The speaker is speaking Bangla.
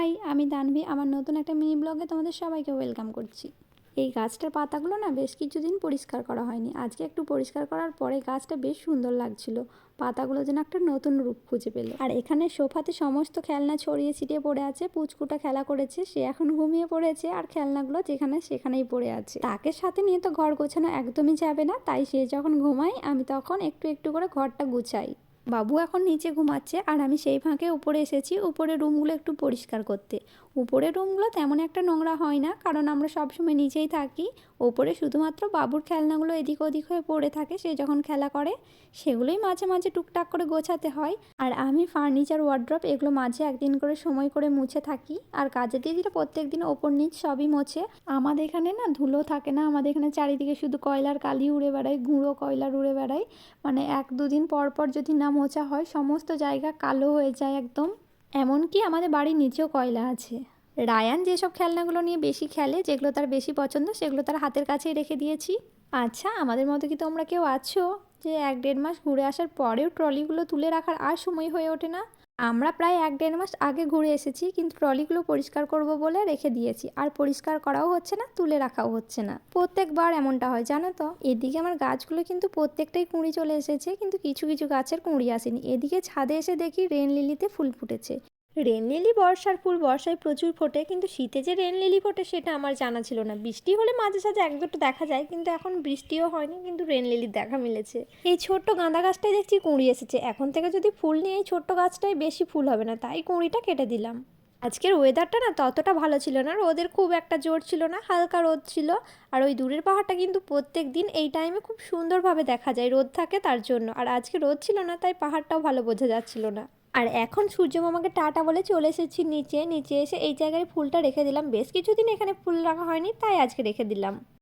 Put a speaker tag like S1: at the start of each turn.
S1: হাই, আমি দানভী। আমার নতুন একটা মিনি ব্লগে তোমাদের সবাইকে ওয়েলকাম করছি। এই গাছটার পাতাগুলো না বেশ কিছুদিন পরিষ্কার করা হয়নি। আজকে একটু পরিষ্কার করার পরে গাছটা বেশ সুন্দর লাগছিল। পাতাগুলো যেন একটা নতুন রূপ খুঁজে পেল। আর এখানে সোফাতে সমস্ত খেলনা ছড়িয়ে ছিটিয়ে পড়ে আছে। পুচকুটা খেলা করেছে, সে এখন ঘুমিয়ে পড়েছে, আর খেলনাগুলো যেখানে সেখানেই পড়ে আছে। তাকে সাথে নিয়ে তো ঘর গোছানো একদমই যাবে না, তাই সে যখন ঘুমায় আমি তখন একটু একটু করে ঘরটা গুছাই। বাবু এখন নিচে ঘুমাচ্ছে আর আমি সেই ফাঁকে উপরে এসেছি উপরের রুমগুলো একটু পরিষ্কার করতে। উপরের রুমগুলো তেমন একটা নোংরা হয় না, কারণ আমরা সবসময় নিচেই থাকি। ওপরে শুধুমাত্র বাবুর খেলনাগুলো এদিক ওদিক হয়ে পড়ে থাকে, সে যখন খেলা করে সেগুলোই মাঝে মাঝে টুকটাক করে গোছাতে হয়। আর আমি ফার্নিচার, ওয়ার্ড্রপ এগুলো মাঝে একদিন করে সময় করে মুছে থাকি। আর কাজের দিদিরা প্রত্যেক দিন ওপর নিচ সবই মোছে। আমাদের এখানে না ধুলো থাকে না, আমাদের এখানে চারিদিকে শুধু কয়লার কালি উড়ে বেড়ায়, গুঁড়ো কয়লার উড়ে বেড়ায়। মানে এক দুদিন পর পর যদি না মোছা হয় সমস্ত জায়গা কালো হয়ে যায় একদম। এমনকি আমাদের বাড়ির নিচেও কয়লা আছে। রায়ান যেসব খেলনাগুলো নিয়ে বেশি খেলে, যেগুলো তার বেশি পছন্দ, সেগুলো তার হাতের কাছেই রেখে দিয়েছি। আচ্ছা, আমাদের মতো কি তোমরা কেউ আছো যে 1-1.5 মাস ঘুরে আসার পরেও ট্রলিগুলো তুলে রাখার আর সময় হয়ে ওঠে না? আমরা প্রায় 1-1.5 মাস আগে ঘুরে এসেছি, কিন্তু ট্রলিগুলো পরিষ্কার করব বলে রেখে দিয়েছি। আর পরিষ্কার করাও হচ্ছে না, তুলে রাখাও হচ্ছে না। প্রত্যেকবার এমনটা হয় জানো তো। এদিকে আমার গাছগুলো কিন্তু প্রত্যেকটাই কুঁড়ি চলে এসেছে, কিন্তু কিছু কিছু গাছের কুঁড়ি আসেনি। এদিকে ছাদে এসে দেখি রেন লিলিতে ফুল ফুটেছে। রেন লিলি বর্ষার ফুল, বর্ষায় প্রচুর ফোটে, কিন্তু শীতে যে রেন লিলি ফোটে সেটা আমার জানা ছিল না। বৃষ্টি হলে মাঝে সাঝে এক দুটো দেখা যায়, কিন্তু এখন বৃষ্টিও হয়নি, কিন্তু রেন লিলির দেখা মিলেছে। এই ছোট্ট গাঁদা গাছটাই দেখছি কুঁড়ি এসেছে। এখন থেকে যদি ফুল নিয়ে এই ছোট্ট গাছটাই বেশি ফুল হবে না, তাই কুঁড়িটা কেটে দিলাম। আজকের ওয়েদারটা না ততটা ভালো ছিল না, রোদের খুব একটা জোর ছিল না, হালকা রোদ ছিল। আর ওই দূরের পাহাড়টা কিন্তু প্রত্যেক দিন এই টাইমে খুব সুন্দরভাবে দেখা যায়, রোদ থাকে তার জন্য। আর আজকে রোদ ছিল না, তাই পাহাড়টাও ভালো বোঝা যাচ্ছিল না। আর এখন সূর্য মামাকে টাটা বলে চলে এসেছি নিচে। নিচে এসে এই জায়গায় ফুলটা রেখে দিলাম। বেশ কিছুদিন এখানে ফুল রাখা হয়নি, তাই আজকে রেখে দিলাম।